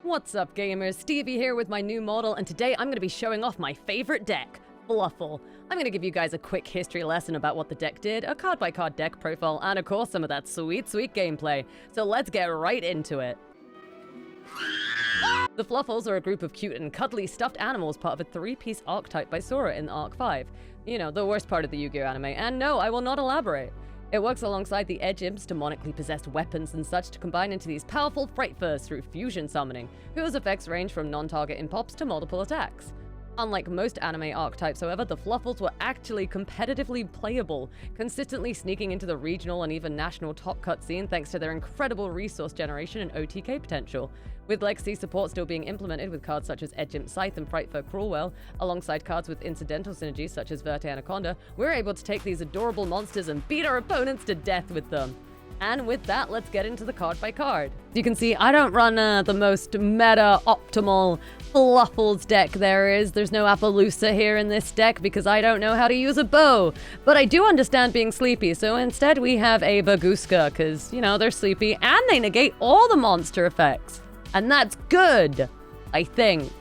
What's up, gamers? Stevie here with my new model, and today I'm going to be showing off my favorite deck, Fluffal. I'm going to give you guys a quick history lesson about what the deck did, a card-by-card deck profile, and of course some of that sweet gameplay. So let's get right into it. The Fluffals are a group of cute and cuddly stuffed animals part of a three-piece archetype by Sora in Arc 5. You know, the worst part of the Yu-Gi-Oh anime, and no, I will not elaborate. It works alongside the Edge Imps' demonically possessed weapons and such to combine into these powerful fright furs through fusion summoning, whose effects range from non-target impops to multiple attacks. Unlike most anime archetypes, however, the Fluffals were actually competitively playable, consistently sneaking into the regional and even national top cut scene thanks to their incredible resource generation and OTK potential. With Legacy support still being implemented with cards such as Edge Imp Scythe and Fright Fur Cruelwell, alongside cards with incidental synergies such as Verte Anaconda, we're able to take these adorable monsters and beat our opponents to death with them. And with that, let's get into the card by card. You can see I don't run the most meta optimal Fluffals deck there is. There's no Appaloosa here in this deck because I don't know how to use a bow. But I do understand being sleepy, so instead we have a Baguska because, you know, they're sleepy and they negate all the monster effects. And that's good, I think.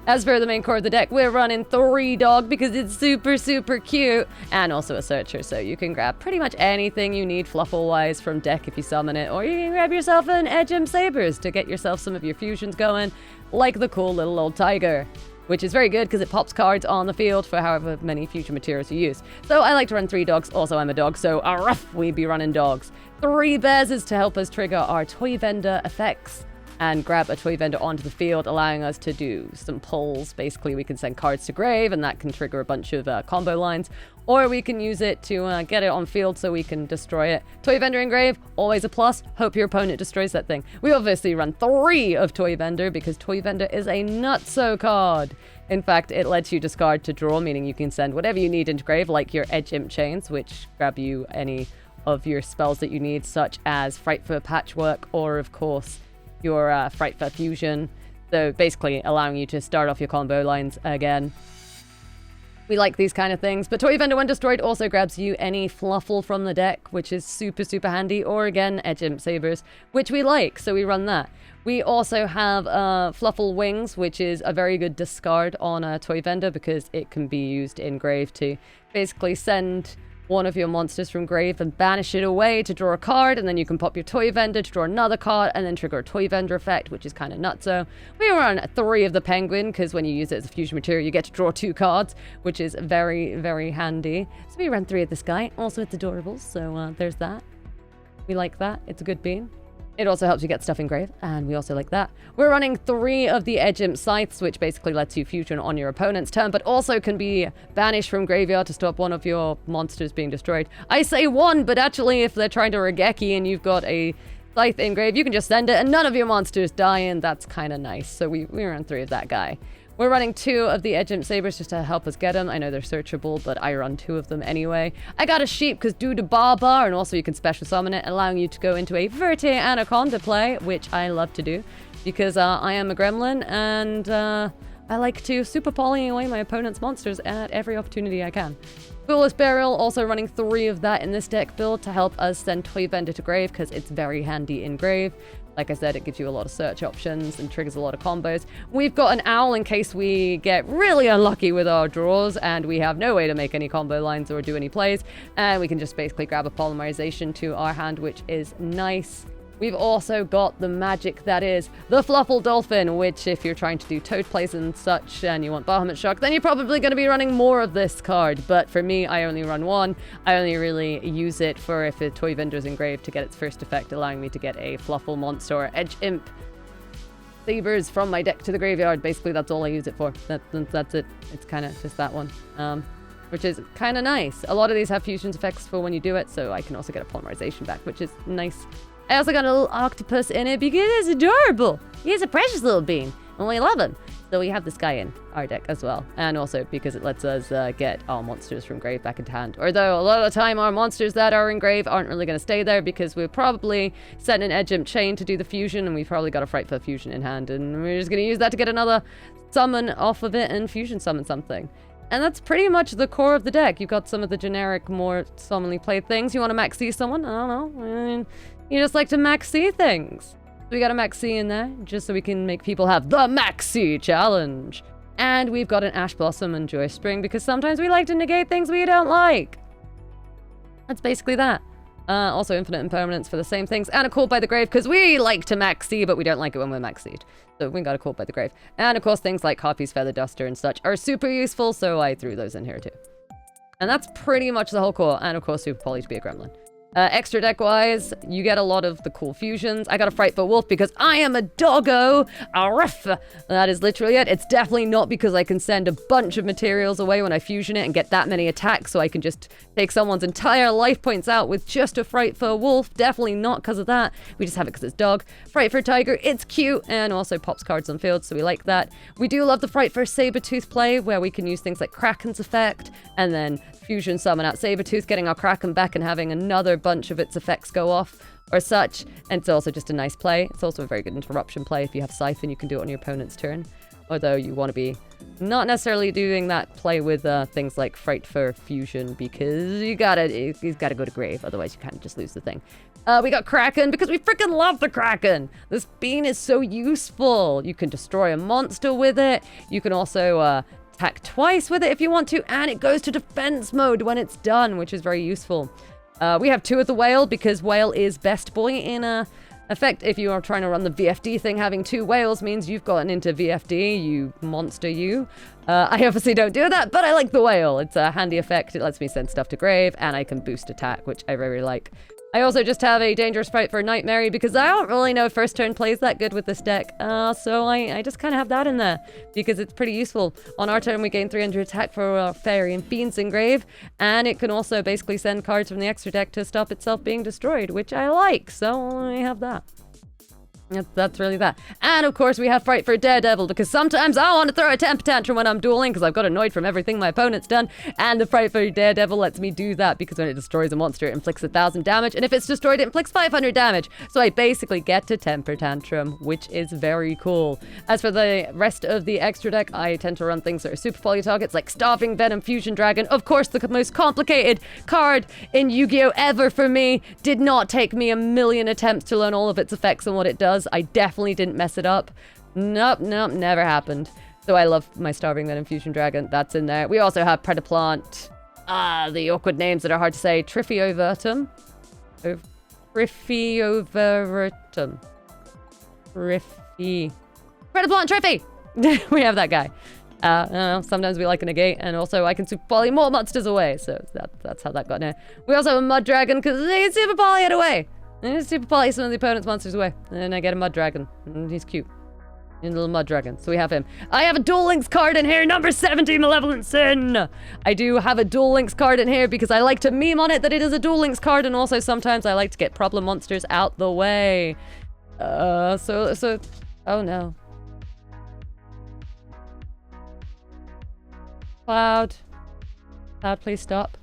As for the main core of the deck, we're running 3 dog because it's super cute, and also a searcher, so you can grab pretty much anything you need Fluffal-wise from deck if you summon it, or you can grab yourself an Edge Imp Sabers to get yourself some of your fusions going, like the cool little old tiger, which is very good because it pops cards on the field for however many future materials you use. So I like to run 3 dogs, also I'm a dog, so rough, we'd be running dogs. 3 bears is to help us trigger our toy vendor effects, and grab a toy vendor onto the field, allowing us to do some pulls. Basically, we can send cards to grave, and that can trigger a bunch of combo lines. Or we can use it to get it on field so we can destroy it. Toy vendor in grave, always a plus. Hope your opponent destroys that thing. We obviously run 3 of toy vendor because toy vendor is a nutso card. In fact, it lets you discard to draw, meaning you can send whatever you need into grave, like your Edge Imp chains, which grab you any of your spells that you need, such as Fright Fur Patchwork, or of course, your Fright Fur Fusion, so basically allowing you to start off your combo lines again. We like these kind of things, but Toy Vendor when destroyed also grabs you any Fluffal from the deck, which is super handy, or again, Edge Imp Sabers, which we like, so we run that. We also have Fluffal Wings, which is a very good discard on a Toy Vendor because it can be used in grave to basically send one of your monsters from grave and banish it away to draw a card, and then you can pop your toy vendor to draw another card and then trigger a toy vendor effect, which is kind of nutso. We run 3 of the penguin because when you use it as a fusion material you get to draw 2 cards, which is very handy. So we run 3 of this guy. Also, it's adorable, so there's that. We like that. It's a good bean. It also helps you get stuff in grave, and we also like that. We're running 3 of the Edge Imp Scythes, which basically lets you fusion on your opponent's turn, but also can be banished from graveyard to stop one of your monsters being destroyed. I say 1, but actually if they're trying to Regeki and you've got a Scythe in grave, you can just send it and none of your monsters die, and that's kind of nice. So we run 3 of that guy. We're running 2 of the Edge Imp Sabers just to help us get them. I know they're searchable, but I run 2 of them anyway. I got a sheep because due to Baba, and also you can special summon it, allowing you to go into a Verte Anaconda play, which I love to do because I am a gremlin, and I like to super poly away my opponent's monsters at every opportunity I can. Foolish Burial, also running 3 of that in this deck build to help us send Toy Vendor to grave because it's very handy in grave. Like I said, it gives you a lot of search options and triggers a lot of combos. We've got an owl in case we get really unlucky with our draws and we have no way to make any combo lines or do any plays. And we can just basically grab a polymerization to our hand, which is nice. We've also got the magic that is the Fluffal Dolphin, which if you're trying to do toad plays and such and you want Bahamut Shock, then you're probably going to be running more of this card. But for me, I only run 1. I only really use it for if a toy vendor's engraved to get its first effect, allowing me to get a Fluffal monster or Edge Imp Sabers from my deck to the graveyard. Basically, that's all I use it for. That's it. It's kind of just that one. Which is kind of nice. A lot of these have fusions effects for when you do it, so I can also get a polymerization back, which is nice. I also got a little octopus in it because it's adorable. He's a precious little bean, and we love him. So we have this guy in our deck as well. And also because it lets us get our monsters from grave back into hand. Although a lot of the time our monsters that are in grave aren't really going to stay there because we'll probably send an Edge Imp chain to do the fusion, and we've probably got a Fright Fur Fusion in hand. And we're just going to use that to get another summon off of it and fusion summon something. And that's pretty much the core of the deck. You've got some of the generic, more commonly played things. You want to max C someone? I don't know. I mean, you just like to max C things. we got a Maxi in there, just so we can make people have the Maxi challenge. And we've got an Ash Blossom and Joy Spring, because sometimes we like to negate things we don't like. That's basically that. Also infinite impermanence for the same things. And a Call by the Grave, because we like to Maxi, but we don't like it when we're Maxied. So we got a Call by the Grave. And of course things like Harpy's Feather Duster and such are super useful, so I threw those in here too. And that's pretty much the whole core. And of course Super Poly to be a gremlin. Extra deck-wise, you get a lot of the cool fusions. I got a Frightful Wolf because I am a doggo. Arf! That is literally it. It's definitely not because I can send a bunch of materials away when I fusion it and get that many attacks, so I can just take someone's entire life points out with just a Frightful Wolf. Definitely not because of that. We just have it because it's dog. Frightful Tiger, it's cute, and also pops cards on field, so we like that. We do love the Frightful Sabertooth play, where we can use things like Kraken's effect, and then fusion summon out Sabertooth, getting our Kraken back and having another bunch of its effects go off or such. And it's also just a nice play. It's also a very good interruption play. If you have Siphon, you can do it on your opponent's turn. Although you want to be not necessarily doing that play with things like Fright for Fusion, because he's gotta go to grave, otherwise you kind of just lose the thing. We got Kraken because we freaking love the Kraken. This bean is so useful. You can destroy a monster with it. You can also attack twice with it if you want to, and it goes to defense mode when it's done, which is very useful. We have 2 of the Whale because Whale is best boy in effect. If you are trying to run the VFD thing, having 2 whales means you've gotten into VFD, you monster you. I obviously don't do that, but I like the Whale. It's a handy effect. It lets me send stuff to grave, and I can boost attack, which I very like. I also just have a Dangerous Sprite for Nightmare because I don't really know first turn plays that good with this deck. So I just kind of have that in there because it's pretty useful. On our turn, we gain 300 attack for our Fairy and Fiend's Engrave. And it can also basically send cards from the extra deck to stop itself being destroyed, which I like. So I have that. That's really that. And of course we have Fright for Daredevil because sometimes I want to throw a temper tantrum when I'm dueling because I've got annoyed from everything my opponent's done, and the Fright for Daredevil lets me do that because when it destroys a monster it inflicts 1,000 damage, and if it's destroyed it inflicts 500 damage. So I basically get to temper tantrum, which is very cool. As for the rest of the extra deck, I tend to run things that are super poly targets like Starving Venom Fusion Dragon. Of course the most complicated card in Yu-Gi-Oh ever for me. Did not take me a million attempts to learn all of its effects and what it does. I definitely didn't mess it up. Nope, never happened. So I love my Starving Venom Fusion Dragon. That's in there. We also have Predaplant. The awkward names that are hard to say. Triphiovertum. Triphiovertum. Predaplant Triffy! We have that guy. I don't know, sometimes we like a negate, and also I can super poly more monsters away. So that's how that got in there. We also have a Mud Dragon because they can super poly it away. And just super poly some of the opponent's monsters away. And then I get a Mud Dragon. And he's cute. A little Mud Dragon. So we have him. I have a Duel Links card in here. Number 70, Malevolent Sin. I do have a Duel Links card in here because I like to meme on it that it is a Duel Links card. And also sometimes I like to get problem monsters out the way. Oh no. Cloud, please stop.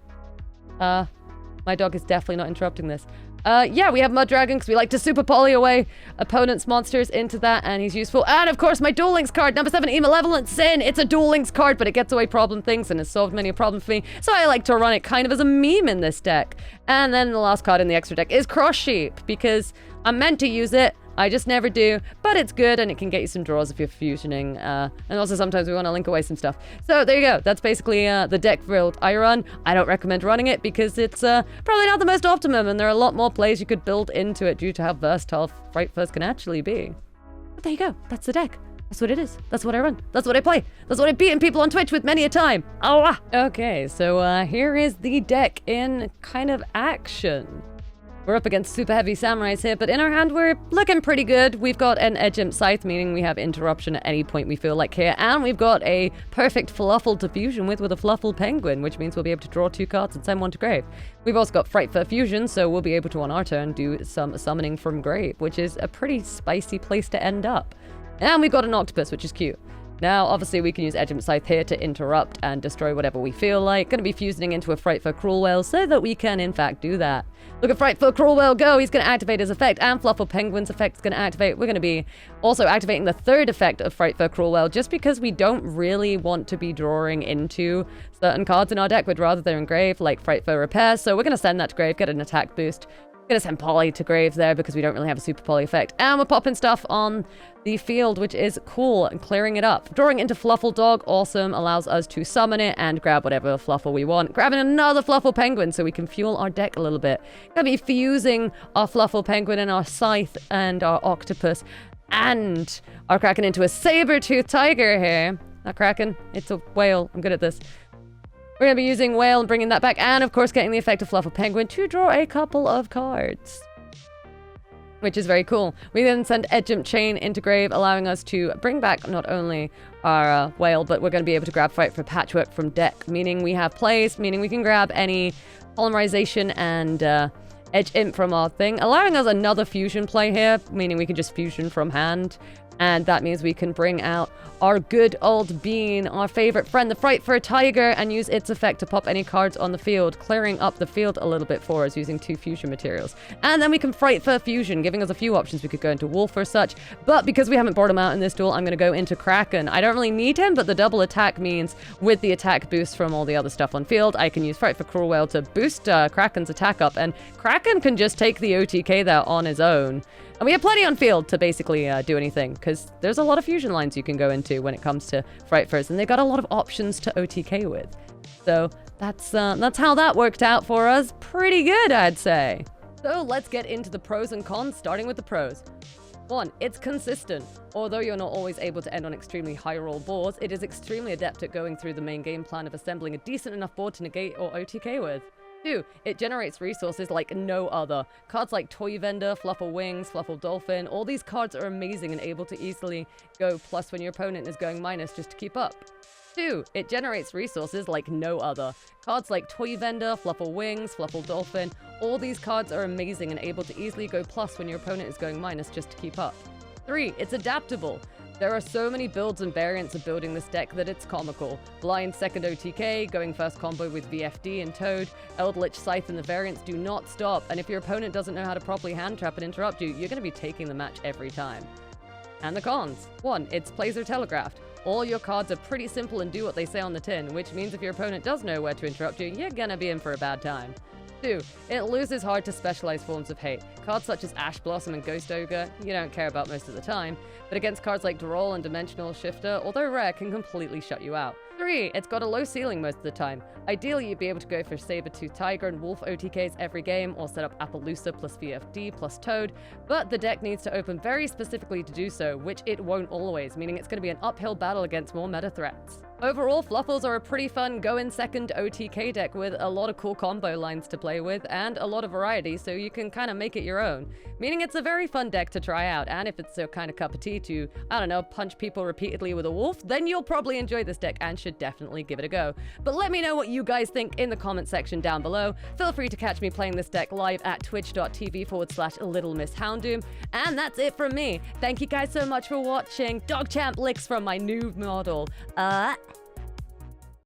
My dog is definitely not interrupting this. Yeah, we have Mud Dragon because we like to super poly away opponent's monsters into that, and he's useful. And of course, my Duel Links card, number 7, Malevolent Sin. It's a Duel Links card, but it gets away problem things and has solved many a problem for me. So I like to run it kind of as a meme in this deck. And then the last card in the extra deck is Cross Sheep because I'm meant to use it. I just never do, but it's good and it can get you some draws if you're fusioning. And also sometimes we want to link away some stuff. So there you go. That's basically the deck build I run. I don't recommend running it because it's probably not the most optimum, and there are a lot more plays you could build into it due to how versatile Fright First can actually be. But there you go. That's the deck. That's what it is. That's what I run. That's what I play. That's what I've beaten people on Twitch with many a time. Oh, okay, so here is the deck in kind of action. We're up against super heavy samurais here, but in our hand we're looking pretty good. We've got an Edge Imp Scythe, meaning we have interruption at any point we feel like here, and we've got a perfect Fluffal to fusion with a Fluffal Penguin, which means we'll be able to draw 2 cards and send 1 to grave. We've also got Fright for Fusion, so we'll be able to on our turn do some summoning from grave, which is a pretty spicy place to end up. And we've got an Octopus, which is cute. Now, obviously, we can use Edge Imp Scythe here to interrupt and destroy whatever we feel like. Going to be fusing into a Fright for Cruel Whale so that we can, in fact, do that. Look at Fright for Cruel Whale go! He's going to activate his effect, and Fluffal Penguin's effect is going to activate. We're going to be also activating the 3rd effect of Fright for Cruel Whale, just because we don't really want to be drawing into certain cards in our deck. We'd rather they're in grave, like Fright for Repair. So we're going to send that to grave, get an attack boost. Gonna send Poly to Graves there because we don't really have a super Poly effect. And we're popping stuff on the field, which is cool, and clearing it up. Drawing into Fluffal Dog, awesome, allows us to summon it and grab whatever Fluffal we want. Grabbing another Fluffal Penguin so we can fuel our deck a little bit. Gonna be fusing our Fluffal Penguin and our Scythe and our Octopus and our Kraken into a saber-toothed tiger here. Not Kraken, it's a whale. I'm good at this. We're going to be using Whale and bringing that back, and of course getting the effect of Fluffal Penguin to draw a couple of cards, which is very cool. We then send Edgemp Chain into Grave, allowing us to bring back not only our Whale, but we're going to be able to grab Fight for Patchwork from deck, meaning we have plays, meaning we can grab any Polymerization and Edge Imp from our thing, allowing us another fusion play here, meaning we can just fusion from hand. And that means we can bring out our good old Bean, our favorite friend, the Fright for a Tiger, and use its effect to pop any cards on the field, clearing up the field a little bit for us using 2 fusion materials. And then we can Fright for Fusion, giving us a few options. We could go into Wolf or such, but because we haven't brought him out in this duel, I'm going to go into Kraken. I don't really need him, but the double attack means with the attack boost from all the other stuff on field, I can use Fright for Cruel Whale to boost Kraken's attack up, and Kraken can just take the OTK there on his own. And we have plenty on field to basically do anything, because there's a lot of fusion lines you can go into when it comes to Fright First, and they got a lot of options to OTK with. So that's how that worked out for us. Pretty good, I'd say. So let's get into the pros and cons, starting with the pros. 1, it's consistent. Although you're not always able to end on extremely high roll boards, it is extremely adept at going through the main game plan of assembling a decent enough board to negate or OTK with. 2, it generates resources like no other. Cards like Toy Vendor, Fluffal Wings, Fluffal Dolphin, all these cards are amazing and able to easily go plus when your opponent is going minus just to keep up. 2, it generates resources like no other. Cards like Toy Vendor, Fluffal Wings, Fluffal Dolphin, all these cards are amazing and able to easily go plus when your opponent is going minus just to keep up. 3, it's adaptable. There are so many builds and variants of building this deck that it's comical. Blind second OTK, going first combo with VFD and Toad, Eldritch Scythe and the variants do not stop, and if your opponent doesn't know how to properly hand trap and interrupt you, you're going to be taking the match every time. And the cons. 1, it's plays are telegraphed. All your cards are pretty simple and do what they say on the tin, which means if your opponent does know where to interrupt you, you're gonna be in for a bad time. 2, it loses hard to specialized forms of hate. Cards such as Ash Blossom and Ghost Ogre, you don't care about most of the time, but against cards like Duel and Dimensional Shifter, although rare, can completely shut you out. 3, it's got a low ceiling most of the time. Ideally, you'd be able to go for Saber-Tooth Tiger and Wolf OTKs every game, or set up Appaloosa plus VFD plus Toad, but the deck needs to open very specifically to do so, which it won't always, meaning it's going to be an uphill battle against more meta threats. Overall, Fluffals are a pretty fun go-in-second OTK deck with a lot of cool combo lines to play with and a lot of variety, so you can kind of make it your own. Meaning it's a very fun deck to try out, and if it's your kind of cup of tea to, I don't know, punch people repeatedly with a wolf, then you'll probably enjoy this deck and should definitely give it a go. But let me know what you guys think in the comment section down below. Feel free to catch me playing this deck live at twitch.tv/LittleMissHoundoom. And that's it from me. Thank you guys so much for watching. Dogchamp licks from my new model.